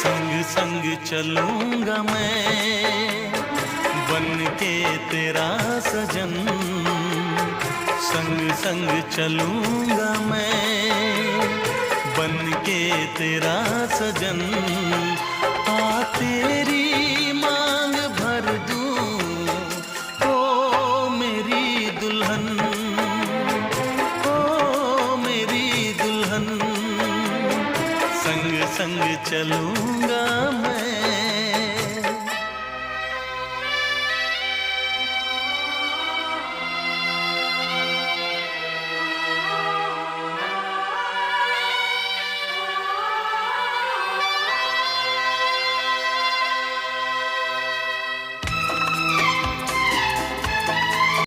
संग संग चलूंगा मैं बन के तेरा सजन, संग संग चलूंगा मैं बन के तेरा सजन। आ तेरी मांग भर दूं ओ मेरी दुल्हन, ओ मेरी दुल्हन। संग संग चलूंगा